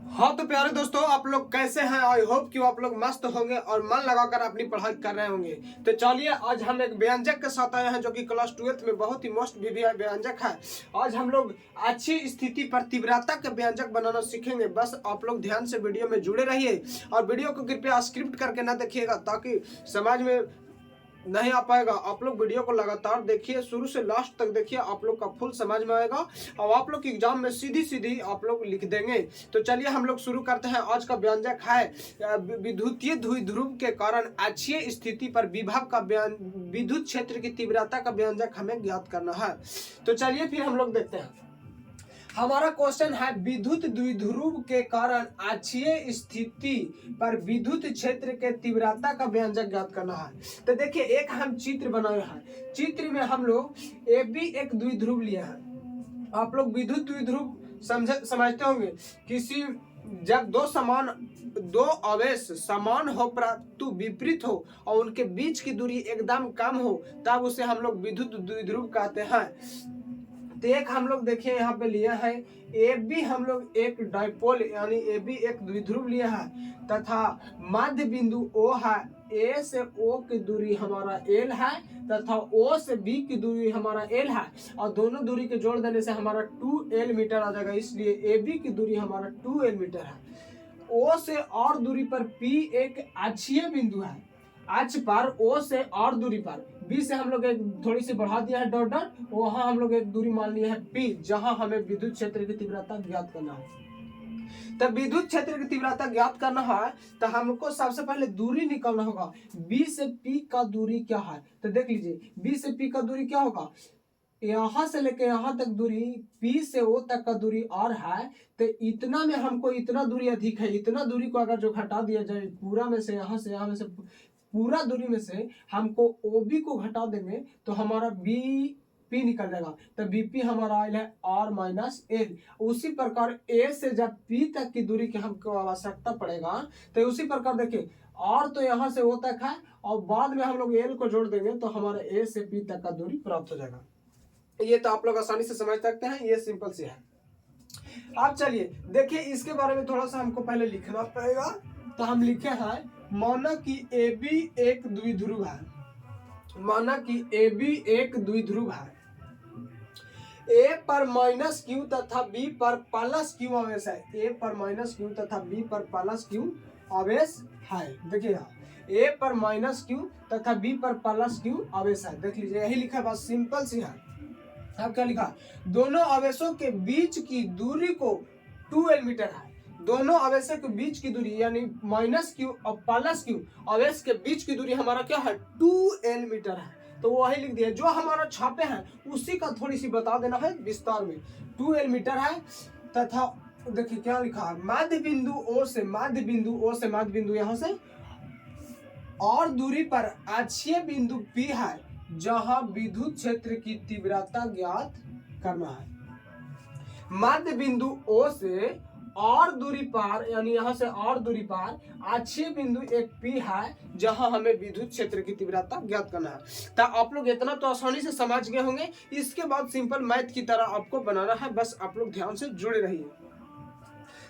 हाँ तो प्यारे दोस्तों, आप लोग कैसे हैं? आई होप कि आप लोग मस्त होंगे और मन लगाकर अपनी पढ़ाई कर रहे होंगे। तो चलिए, आज हम एक व्यंजक के साथ आए हैं जो कि क्लास 12th में बहुत ही मोस्ट व्यंजक है। आज हम लोग अच्छी स्थिति पर तीव्रता के व्यंजक बनाना सीखेंगे। बस आप लोग ध्यान से वीडियो में जुड़े रहिए और वीडियो को कृपया स्क्रिप्ट करके ना देखिएगा, ताकि समझ में नहीं आ पाएगा। आप लोग वीडियो को लगातार देखिए, शुरू से लास्ट तक देखिए, आप लोग का फुल समझ में आएगा और आप लोग की एग्जाम में सीधी सीधी आप लोग लिख देंगे। तो चलिए हम लोग शुरू करते हैं। आज का व्यंजक है विद्युतीय द्विध्रुव के कारण अक्षीय स्थिति पर विभव का विद्युत क्षेत्र की तीव्रता का व्यंजक हमें ज्ञात करना है। तो चलिए फिर हम लोग देखते हैं। हमारा क्वेश्चन है विद्युत द्विध्रुव के कारण अक्षीय स्थिति पर विद्युत क्षेत्र के तीव्रता का व्यंजक ज्ञात करना है। तो देखिए, एक हम चित्र बनाए हैं। चित्र में हम लोग ए बी एक द्विध्रुव लिए हैं। आप लोग विद्युत द्विध्रुव समझते होंगे। किसी जब दो आवेश समान हो परंतु विपरीत हो और उनके बीच की दूरी एकदम कम हो, तब उसे हम लोग विद्युत द्विध्रुव कहते हैं। तो एक हम लोग देखिए यहाँ पे लिया है ए बी, हम लोग एक डाइपोल यानी ए बी एक द्विध्रुव लिया है तथा मध्य बिंदु ओ है। ए से ओ की दूरी हमारा एल है तथा ओ से बी की दूरी हमारा एल है और दोनों दूरी के जोड़ देने से हमारा 2l मीटर आ जाएगा। इसलिए ए बी की दूरी हमारा 2l मीटर है। ओ से और दूरी पर P एक अक्षीय बिंदु है। अक्ष पर ओ से और दूरी पर बी से हम लोग एक थोड़ी सी बढ़ा दिया है डॉट डॉट, वहां हम लोग एक दूरी मान लिया है P, जहां हमें विद्युत क्षेत्र की तीव्रता ज्ञात करना है। तब विद्युत क्षेत्र की तीव्रता ज्ञात करना है तो हमको सबसे पहले दूरी निकालना होगा। बी से P का दूरी क्या है? तो देख लीजिए, बी से P का दूरी क्या होगा? यहाँ से लेके यहाँ तक दूरी P से O तक का दूरी और है। तो इतना में हमको इतना दूरी अधिक है। इतना दूरी को अगर जो घटा दिया जाए पूरा में से, यहाँ से पूरा दूरी में से हमको OB को घटा देंगे तो हमारा BP निकल जाएगा। तो BP हमारा आयल है R माइनस L। उसी प्रकार A से जब P तक की दूरी की हमको आवश्यकता पड़ेगा, तो उसी प्रकार देखिए R तो यहाँ से O तक है और बाद में हम लोग L को जोड़ देंगे तो हमारा A से P तक का दूरी प्राप्त हो जाएगा। ये तो आप लोग आसानी से समझ सकते हैं, ये सिंपल से है। अब चलिए देखिए, इसके बारे में थोड़ा सा हमको पहले लिखना पड़ेगा। तो हम लिखे हैं, माना कि ए बी एक द्विध्रुव है। माना कि ए बी एक द्विध्रुव है। ए पर माइनस क्यू तथा बी पर प्लस क्यू आवेश है। ए पर माइनस क्यू तथा बी पर प्लस क्यू आवेश है। देखिए यहाँ ए पर माइनस क्यू तथा बी पर प्लस क्यू आवेश है। देख लीजिए, यही लिखा है, बस सिंपल सी है। अब क्या लिखा? दोनों आवेशों के बीच की दूरी को 2l मीटर है। दोनों आवेशों के बीच की दूरी यानी माइनस क्यू और प्लस क्यू आवेश के बीच की दूरी हमारा क्या है? 2l मीटर है। तो वही लिख दिया, जो हमारा छापे हैं उसी का थोड़ी सी बता देना है विस्तार में। 2l मीटर है तथा देखिए क्या लिखा है, मध्य बिंदु ओ से मध्य बिंदु यहाँ से और दूरी पर अक्षीय बिंदु P है, जहां विद्युत क्षेत्र की तीव्रता ज्ञात करना है। मध्य बिंदु O से और दूरी पर यानी यहाँ से और दूरी पर अक्षीय बिंदु एक P है, जहां हमें विद्युत क्षेत्र की तीव्रता ज्ञात करना है। तो आप लोग इतना तो आसानी से समझ गए होंगे। इसके बाद सिंपल मैथ की तरह आपको बनाना है, बस आप लोग ध्यान से जुड़े रहिए।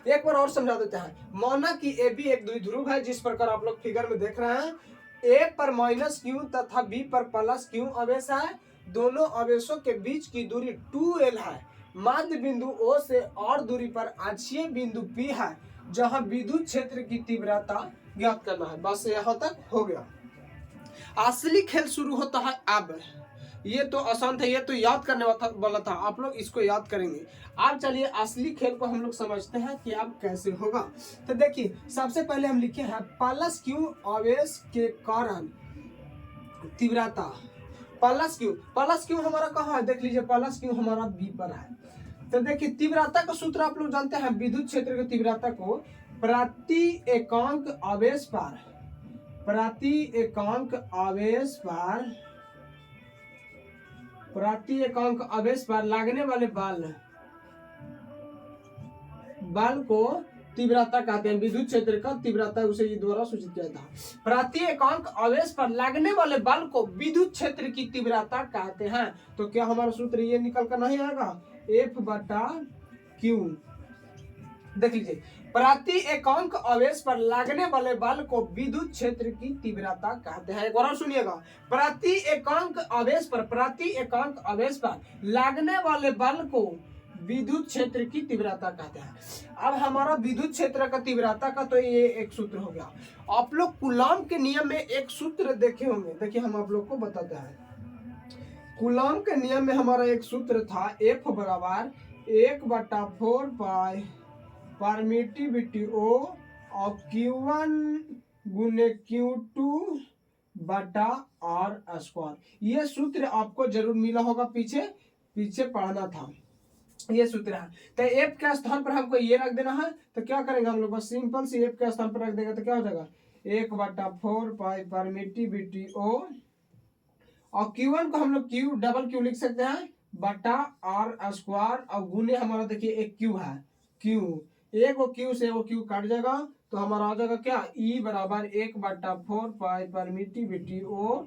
एक बार और समझा देते हैं। माना कि ए बी एक द्विध्रुव है, जिस प्रकार आप लोग फिगर में देख रहे हैं। ए पर माइनस क्यू तथा बी पर प्लस क्यू आवेश है। दोनों आवेशों के बीच की दूरी 2l है। मध्य बिंदु O से और दूरी पर अक्षीय बिंदु P है, जहां विद्युत क्षेत्र की तीव्रता ज्ञात करना है। बस यहाँ तक हो गया। असली खेल शुरू होता है अब। ये तो आसान था, ये तो याद करने वाला था, आप लोग इसको याद करेंगे। अब चलिए असली खेल को हम लोग समझते हैं कि अब कैसे होगा। तो देखिए, सबसे पहले हम लिखे हैं प्लस क्यू आवेश के कारण तीव्रता। प्लस क्यू हमारा कहाँ है? देख लीजिए, प्लस क्यू हमारा बी पर है। तो देखिए, तीव्रता का सूत्र आप लोग जानते हैं। विद्युत क्षेत्र की तीव्रता को प्रति एकांक आवेश पर प्रति एकांक आवेश पर लगने वाले बल को तीव्रता कहते हैं। विद्युत क्षेत्र का तीव्रता उसे ये द्वारा सूचित किया था। प्रति एकांक आवेश पर लगने वाले बल को विद्युत क्षेत्र की तीव्रता कहते हैं। तो क्या हमारा सूत्र ये निकल कर नहीं आएगा? F/Q देख लीजिए, प्रति एकांक आवेश पर लगने वाले बल को विद्युत क्षेत्र की तीव्रता कहते हैं। एक बार और सुनिएगा, प्रति एकांक आवेश पर लगने वाले बल को विद्युत क्षेत्र की तीव्रता कहते हैं। अब हमारा विद्युत क्षेत्र का तीव्रता का तो ये एक सूत्र हो गया। आप लोग कूलॉम के नियम में एक सूत्र देखे होंगे, देखिए हम आप लोग को बताते हैं। कूलॉम के नियम में हमारा एक सूत्र था, F बराबर 1/4 पाई परमिटिविटी O और Q1 गुने Q2 बटा R स्क्वायर। ये सूत्र आपको जरूर मिला होगा, पीछे पढ़ना था, ये सूत्र है। तो F के स्थान पर हमको ये रख देना है, तो क्या करेंगे हम लोग, बस सिंपल सी F के स्थान पर रख देंगे तो क्या हो जाएगा, 1/4 पाई परमिटिविटी O और Q1 को हम लोग डबल Q लिख सकते हैं बटा R स्क्वायर और गुने हमारा देखिए एक Q है, एक वो Q से वो Q कट जाएगा तो हमारा आ जाएगा क्या, E बराबर 1/4 पाई परमिटिविटी O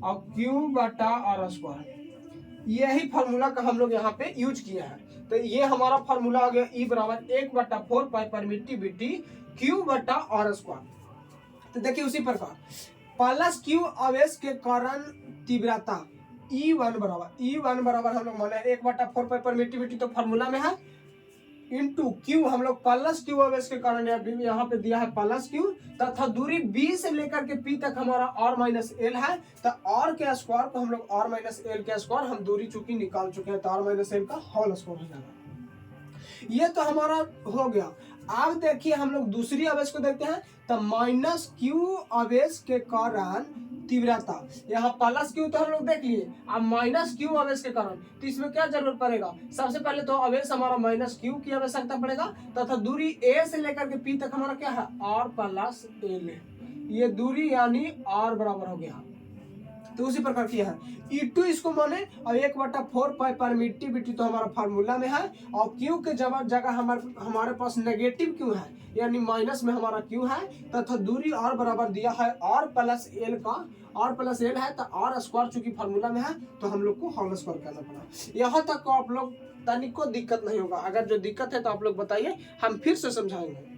और Q बटा R स्क्वायर। यही फार्मूला का हम लोग यहाँ पे यूज किया है। तो ये हमारा फार्मूला आ गया, E बराबर 1/4 पाई परमिटिविटी Q बटा R स्क्वायर। तो देखिए उसी प्रकार प्लस Q आवेश के कारण तीव्रता E1 बराबर हम लोग माने 1/4 पाई परमिटिविटी तो फार्मूला में है, इंटू Q हम लोग प्लस Q आवेश के कारण यहाँ पे दिया है प्लस Q तथा दूरी B से लेकर के P तक हमारा R माइनस L है, तो R के स्क्वायर को हम लोग R माइनस L के स्क्वायर, हम दूरी चूंकि निकाल चुके हैं तो R माइनस L का होल स्क्वायर हो जाएगा। ये तो हमारा हो गया। अब देखिए हम लोग दूसरी आवेश को देखते हैं, तो माइनस Q आवेश के कारण तीव्रता, यहाँ प्लस Q तो हम लोग देख लिए, अब माइनस Q आवेश के कारण, तो इसमें क्या जरूरत पड़ेगा, सबसे पहले तो आवेश हमारा माइनस Q की आवश्यकता पड़ेगा तथा दूरी A से लेकर के P तक हमारा क्या है R प्लस L, ये दूरी यानी R बराबर हो गया। तो उसी प्रकार किया है E2 इसको माने और 1/4 पाई परमिटिविटी तो हमारा फार्मूला में है और Q के जगह हमारे पास नेगेटिव Q है यानी माइनस में हमारा Q है तथा दूरी R बराबर दिया है R प्लस L का, R प्लस L है तो R स्क्वायर चूंकि फार्मूला में है तो हम लोग को होल स्क्वायर करना पड़ा। यहाँ तक को आप लोग तनिको दिक्कत नहीं होगा, अगर जो दिक्कत है तो आप लोग बताइए, हम फिर से समझाएंगे।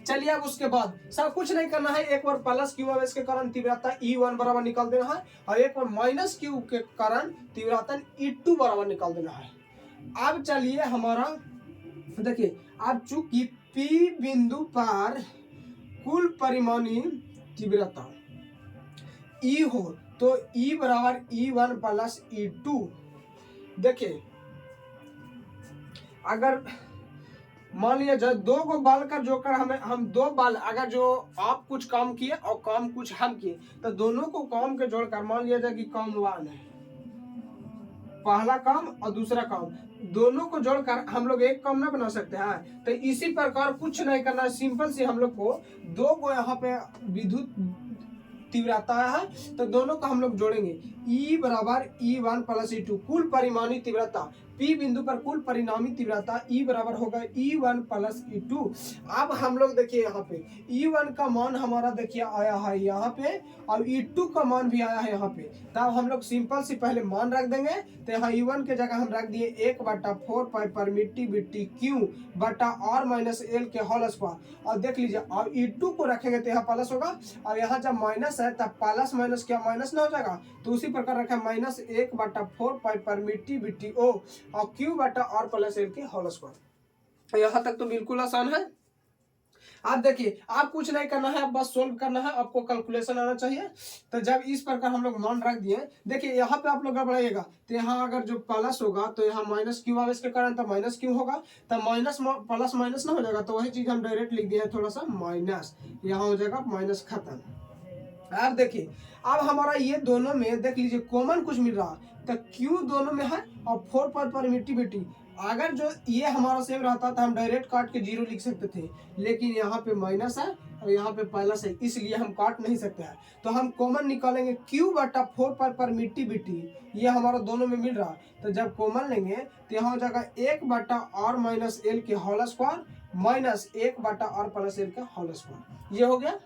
चलिए अब उसके बाद सब कुछ नहीं करना है, एक बार प्लस Q आवेश के कारण तीव्रता E1 बराबर निकाल देना है और एक बार माइनस Q के कारण तीव्रता E2 बराबर निकाल देना है। अब चलिए हमारा देखिए, अब चूंकि P बिंदु पर कुल परिमाणी तीव्रता E हो तो E बराबर E1 प्लस E2। देखिए अगर मान लिया जाए दो को बाल का जोकर हम दो बाल, अगर जो आप कुछ काम किए और काम कुछ हम किए तो दोनों को काम के जोड़कर मान लिया जाए कि काम 1 है, पहला काम और दूसरा काम, दोनों को जोड़कर हम लोग एक काम ना बना सकते हैं। तो इसी प्रकार कुछ नहीं करना, सिंपल से हम लोग को दो को यहाँ पे विद्युत तीव्रता है तो दोनों को हम लोग जोड़ेंगे, E बराबर E1 प्लस E2 कुल परिमाणी तीव्रता, P बिंदु पर कुल परिणामी तीव्रता E बराबर होगा E1 प्लस E2। अब हम लोग देखिए यहाँ पे E1 का मान हमारा देखिए आया है यहाँ पे और E2 का मान भी आया है यहाँ पे, तब हम लोग सिंपल से पहले मान रख देंगे। तो यहाँ E1 के जगह हम रख दिए 1/4 पाई परमिटिविटी Q बटा R माइनस L के होल स्क्वायर, और देख लीजिए और E2 को रखेंगे तो यहाँ प्लस होगा और यहाँ जब माइनस है तब प्लस माइनस क्या माइनस ना हो जाएगा, तो उसी प्रकार रखा माइनस 1/4 पाई परमिटिविटी O और Q बटा R प्लस L के होल स्क्वायर। यहाँ तक तो बिल्कुल आसान है। आप देखिए आप कुछ नहीं करना है, बस सोल्व करना है, आपको कैलकुलेशन आना चाहिए। तो जब इस प्रकार हम लोग मान रख दिए, देखिए यहाँ पे आप लोग गड़बड़ाइएगा, तो यहाँ अगर जो प्लस होगा तो यहाँ माइनस Q आवेश के कारण तो माइनस Q होगा, तो माइनस प्लस माइनस ना हो जाएगा, तो वही चीज हम डायरेक्ट लिख दिए थोड़ा सा माइनस, यहाँ हो जाएगा माइनस खत्म। अब देखिए अब हमारा ये दोनों में देख लीजिए कॉमन कुछ मिल रहा, तो Q दोनों में है और 4 पाई परमिटिविटी, अगर जो ये हमारा सेम रहता तो हम डायरेक्ट काट के 0 लिख सकते थे, लेकिन यहाँ पे माइनस है और यहाँ पे प्लस है, इसलिए हम काट नहीं सकते हैं। तो हम कॉमन निकालेंगे Q बटा 4 पाई परमिटिविटी, ये हमारा दोनों में मिल रहा, तो जब कॉमन लेंगे तो यहाँ हो जाएगा 1/R माइनस L के whole square minus 1/R plus L का होल स्क्वायर, ये हो गया।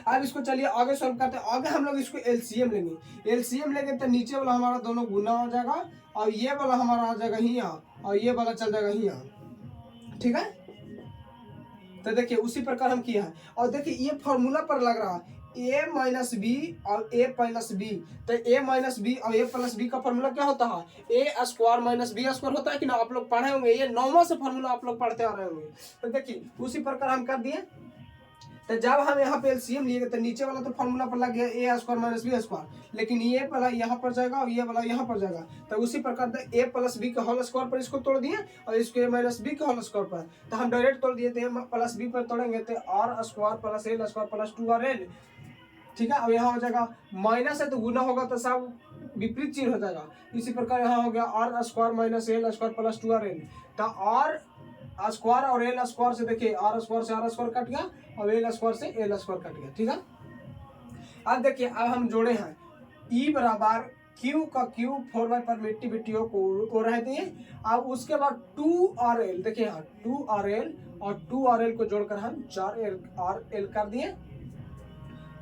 अब इसको चलिए आगे सॉल्व करते हैं। आगे हम लोग इसको एलसीएम लेंगे, एलसीएम लेंगे तो नीचे वाला हमारा दोनों गुना हो जाएगा और ये वाला हमारा आ जाएगा यहाँ और ये वाला चल जाएगा यहाँ, ठीक है। तो देखिए उसी प्रकार हम किया है। और देखिए ये फॉर्मूला पर लग रहा है a माइनस बी और a प्लस बी। तो a माइनस बी और a प्लस बी का फॉर्मूला क्या होता है, a square minus B square होता है कि ना, आप लोग पढ़े होंगे, ये 9वां से फॉर्मूला आप लोग पढ़ते आ रहे होंगे। तो देखिए उसी प्रकार हम कर दिए। तो जब हम यहाँ पे एलसीएम लिए तो नीचे वाला तो फॉर्मूला पर लग गया a square minus B square, लेकिन ये वाला यहाँ पर जाएगा और ये वाला यहाँ पर जाएगा। तो उसी प्रकार a प्लस बी का होल स्क्वायर पर इसको तोड़ दिए और इसको a माइनस बी का होल स्क्वायर पर, तो हम डायरेक्ट तोड़ दिए थे a प्लस बी पर तोड़ेंगे तो R square plus L square plus 2rl, ठीक है। अब यहाँ हो जाएगा माइनस है तो गुना होगा तो सब विपरीत चिन्ह हो जाएगा। इसी प्रकार यहाँ हो गया R square minus L square plus 2rl। तो आर स्क्वायर और एल स्क्वायर से देखिए आर स्क्वायर से आर स्क्वायर कट गया और एल स्क्वायर से एल स्क्वायर कट गया, ठीक है। अब देखिए अब हम जोड़े हैं E बराबर Q का Q 4y परमिटिविटी को रह दिए। अब उसके बाद 2rl, देखिए यहाँ 2rl और 2rl को जोड़कर हम 4rl कर दिए।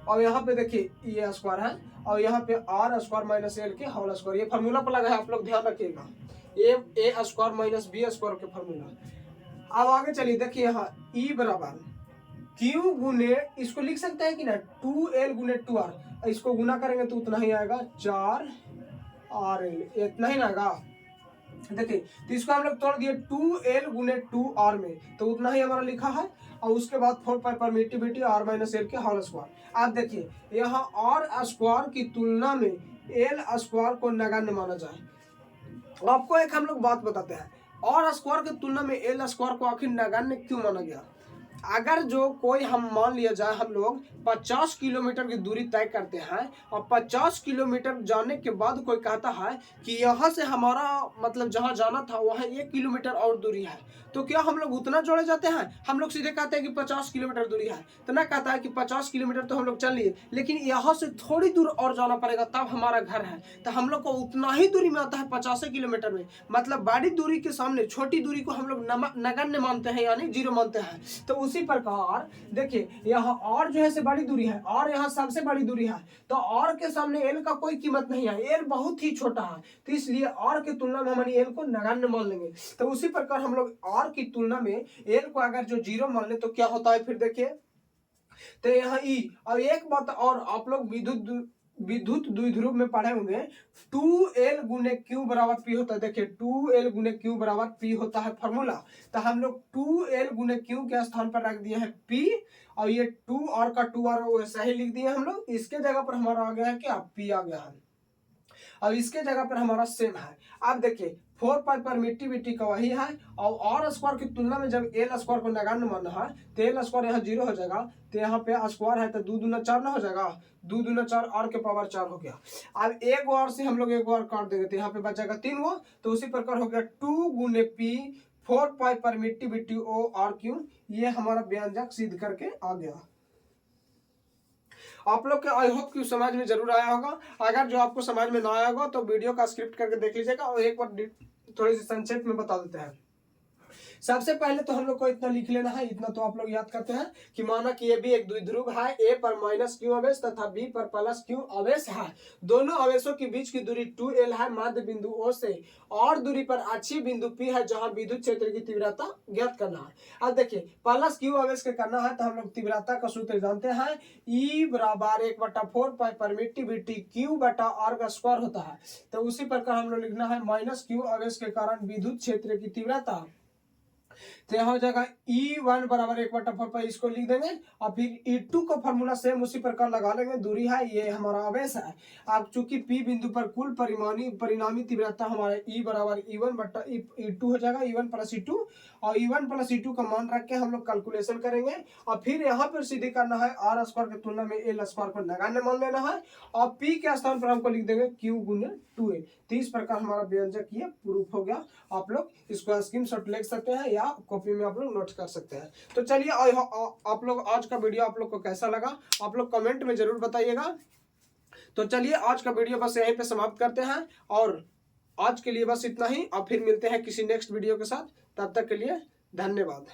और यहाँ पे देखिए ये स्क्वायर है और यहाँ पे आर स्क्वायर माइनस एल के होल स्क्वायर, ये फॉर्मूला पर लगा है, आप लोग ध्यान रखिएगा, ए स्क्वायर माइनस बी स्क्वायर के फॉर्मूला। अब आगे चलिए देखिए यहाँ E बराबर Q गुने, इसको लिख सकते हैं कि ना 2l गुने 2r, इसको गुना करेंगे तो उतना ही आएगा 4rl, इतना ही ना आएगा। देखिए तो इसको हम लोग तोड़ दिए 2l गुने 2r में, तो उतना ही हमारा लिखा है। और उसके बाद 4 पाई परमिटिविटी r माइनस एल के होल स्क्वायर। आप देखिए यहाँ r स्क्वायर की तुलना में एल स्क्वायर को नगण्य माना जाए। आपको एक हम लोग बात बताते हैं, और स्क्वायर की तुलना में एल स्क्वायर को आखिर नगण्य क्यों माना गया। अगर जो कोई हम मान लिया जाए हम लोग 50 किलोमीटर की दूरी तय करते हैं और 50 किलोमीटर जाने के बाद कोई कहता है कि यहाँ से हमारा मतलब जहाँ जाना था वहाँ 1 किलोमीटर और दूरी है, तो क्या हम लोग उतना जोड़े जाते हैं? हम लोग सीधे कहते हैं कि 50 किलोमीटर दूरी है, तो ना कहता है कि 50 किलोमीटर तो हम लोग चल लिए, लेकिन यहाँ से थोड़ी दूर और जाना पड़ेगा तब हमारा घर है, तो हम लोग को उतना ही दूरी में आता है 50 किलोमीटर में। मतलब बड़ी दूरी के सामने छोटी दूरी को हम लोग नगण्य मानते हैं, यानी जीरो मानते हैं। तो उसी प्रकार देखिए यहाँ और जो है से बड़ी दूरी है और यहाँ सबसे बड़ी दूरी है, तो और के सामने एल का कोई कीमत नहीं है, एल बहुत ही छोटा है, तो इसलिए और की तुलना में हमारी एल को नगण्य मान लेंगे। तो उसी प्रकार हम लोग और की तुलना में एल को अगर जो जीरो मान ले तो क्या होता है फिर देखिए। तो यहाँ ई, और एक बात और आप लोग विद्युत द्विध्रुव में पढ़े होंगे 2l गुने क्यू बराबर पी होता है। देखिए 2l गुने क्यू बराबर पी होता है फॉर्मूला, तो हम लोग 2l गुने क्यू के स्थान पर रख दिए हैं p, और ये 2r का 2r वैसा ही लिख दिए हम लोग। इसके जगह पर हमारा आ गया है क्या, p आ गया है, और इसके जगह पर हमारा सेम है। अब देखिए 4 पाई परमिटिविटी का वही है, और स्क्वायर की तुलना में जब एल स्क्वायर को नगण्य मानना है तो एल स्क्वायर यहाँ 0 हो जाएगा, तो यहाँ पे स्क्वायर है तो 2 दूना 4 ना हो जाएगा, 2 दूना 4 r के पावर 4 हो गया। अब एक बार से हम लोग एक बार काट देंगे तो यहाँ पे बचेगा 3 गो, तो उसी प्रकार हो गया 2 गुने p 4 पाई परमिटिविटी ओ आर क्यू, ये हमारा व्यंजक सिद्ध करके आ गया। आप लोग के आई होप कि समझ में जरूर आया होगा। अगर जो आपको समझ में ना आया होगा तो वीडियो का स्क्रिप्ट करके देख लीजिएगा, और एक बार थोड़ी सी संक्षेप में बता देते हैं। सबसे पहले तो हम लोग को इतना लिख लेना है, इतना तो आप लोग याद करते हैं कि माना कि ये भी एक द्विध्रुव है, ए पर माइनस क्यू आवेश तथा बी पर प्लस क्यू आवेश है। दोनों आवेशों के बीच की दूरी 2l है मध्य बिंदु O से, और दूरी पर अक्षीय बिंदु P है जहां विद्युत क्षेत्र की तीव्रता ज्ञात करना है। अब देखिए प्लस क्यू आवेश के करना है तो हम लोग तीव्रता का सूत्र जानते हैं, E बराबर 1/4 पाई परमिटिविटी Q बटा R का स्क्वायर होता है। तो उसी प्रकार हम लोग लिखना है माइनस क्यू आवेश के कारण विद्युत क्षेत्र की तीव्रता, तो यहाँ हो जाएगा E1 बराबर 1/4 पाई, इसको लिख देंगे। और फिर E2 का फॉर्मूला सेम उसी प्रकार लगा लेंगे, दूरी है ये हमारा आवेश है। अब चूंकि P बिंदु पर कुल परिणामी तीव्रता हमारा E बराबर E1 बटा E2 हो जाएगा, E1 प्लस E2, और E1 प्लस E2 का मान रख के हम लोग कैलकुलेशन करेंगे। और फिर यहाँ पर सीधे करना है R स्क्वायर की तुलना में एल स्क्वायर को नगण्य मान लेना है, और P के स्थान पर हमको लिख देंगे Q गुने 2a। तो इस प्रकार हमारा व्यंजक ये प्रूफ हो गया। आप लोग इसको स्क्रीनशॉट ले सकते हैं या कॉपी में आप लोग नोट कर सकते हैं। तो चलिए आप लोग आज का वीडियो आप लोग को कैसा लगा आप लोग कमेंट में जरूर बताइएगा। तो चलिए आज का वीडियो बस यहीं पे समाप्त करते हैं, और आज के लिए बस इतना ही, और फिर मिलते हैं किसी नेक्स्ट वीडियो के साथ। तब तक के लिए धन्यवाद।